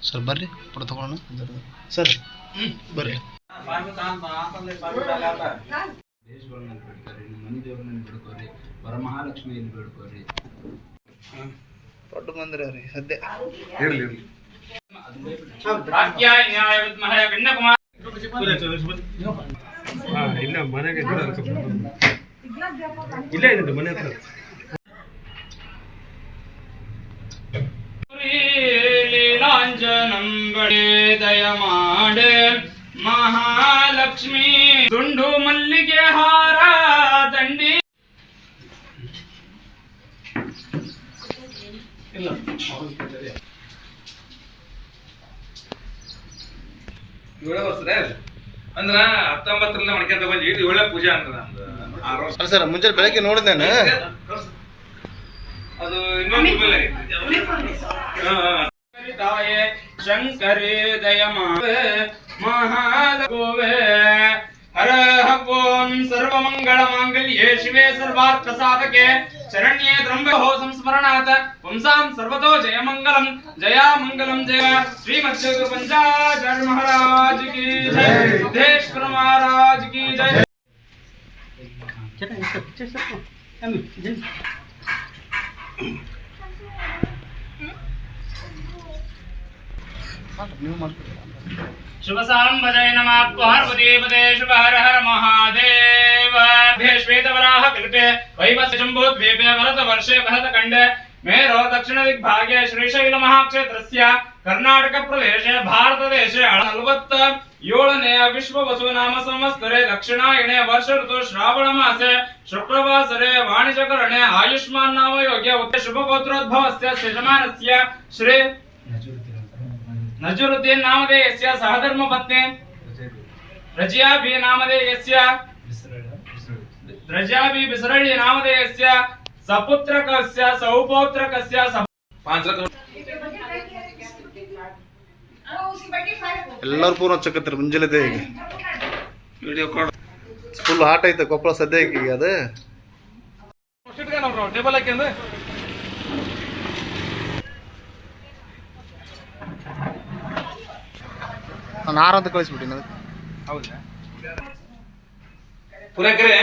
sir ಬರ್ರಿ photo ತಗೊಳ್ಳೋಣ sir ಬರ್ರಿ ದೇಶಗಳನ್ನ ಬಿಡ್ಕೋರಿ ನಿಮ್ಮ ಮನೆ ದೇವ್ರನ್ನ ಬಿಡ್ಕೋರಿ ವರಮಹಾಲಕ್ಷ್ಮಿಯಲ್ಲಿ ಬಿಡ್ಕೋರಿ ದೊಡ್ಡ ಮಂದಿರ ರೀ ಸದ್ಯ ಇರ್ಲಿ ಇಲ್ಲ ಮನೆಗೆ ಇಲ್ಲ ಇದೆ ಮನೆ ಹತ್ರ ಲೀಲಾಂಜನಂ ಬಡೆ ದಯ ಮಾಡೆ ಮಹಾಲಕ್ಷ್ಮಿ ತುಂಡು ಮಲ್ಲಿಗೆ ಹಾರ ದಂಡಿ ಇಲ್ಲ ಅಂದ್ರ 19 ಮಾಡ್ಕೊಂತ ಬಂದ್ವಿ ಇದು 7 ಪೂಜೆ ಅಂದ್ರ ನಮ್ದು ಸರ್ ಮುಂಜಾನೆ ಬೆಳಗ್ಗೆ ನೋಡಿದ್ದೇನೆ ಅದು ಇನ್ನೊಂದು ಮೇಲೆ ಶಂಕರೇ ದಯ ಮಹಾಲಗೋವೆ ಹರ ಓಂ ಸರ್ವಮಂಗಳ ಮಾಂಗಲ್ಯೇ ಶಿವೆ ಸರ್ವಾರ್ಥ ಸಾಧಕೆ ಶರಣ್ಯೇ ತ್ರ್ಯಂಬಕೋ ಸಂಸ್ಮರಣಾತ್ ಪುಂಸಾಂ ಸರ್ವತೋ ಜಯ ಮಂಗಲಂ ಜಯ ಶ್ರೀಮದ್ ಪಂಚಾಚಾರ್ಯ ಮಹಾರಾಜ್ ಕಿ ಜಯ ಸಿದ್ದೇಶ್ವರ ಮಹಾರಾಜ್ ಕಿ ಜಯ शुभ सांबजय नमः पार्वती पदे शुभ हर हर महादेव श्वेत वराह कल्पे वैवस्य जम्बो द्वीपे भरत वर्षे भरत खंडे मेरो दक्षिण दिग्भागे श्रीशैल महाक्षेत्रस्य कर्नाटक प्रदेशे भारत देशे 47ನೇ विश्व वसु नाम संवत्सरे दक्षिणायने वर्ष ऋतु श्रावण मासे शुक्रवासरे वाणिज्यकरणे आयुष्मान नाम योग्य उत्ते शुभ गोत्रोद्भवस्य यजमानस्य श्री नजुरुद्दीन नामधेयस्य सहधर्म पत्नी रजिया बी नामधेयस्य बिसरळ्ळि नामधेयस्य सपुत्रकस्य सौपौत्रकस्य ಎಲ್ಲರೂ ಪೂರ್ಣ ಹಚ್ಚಕತ್ತಾರೆ ಮುಂಜಾನೆ ಈಗ ವಿಡಿಯೋ ಫುಲ್ ಹಾಟ್ ಐತೆ ಕೊಪ್ಪಳ ಸದ್ಯಕ್ಕೆ ಈಗ ಅದು ಟೇಬಲ್ ಹಾಕಿ ಅಂದ್ರೆ ನಾನು ಆರು ಅಂತ ಕಳಿಸ್ಬಿಟ್ಟಿನಿ ಅದಕ್ಕೆ ಹೌದಾ ಪುರಕರೆ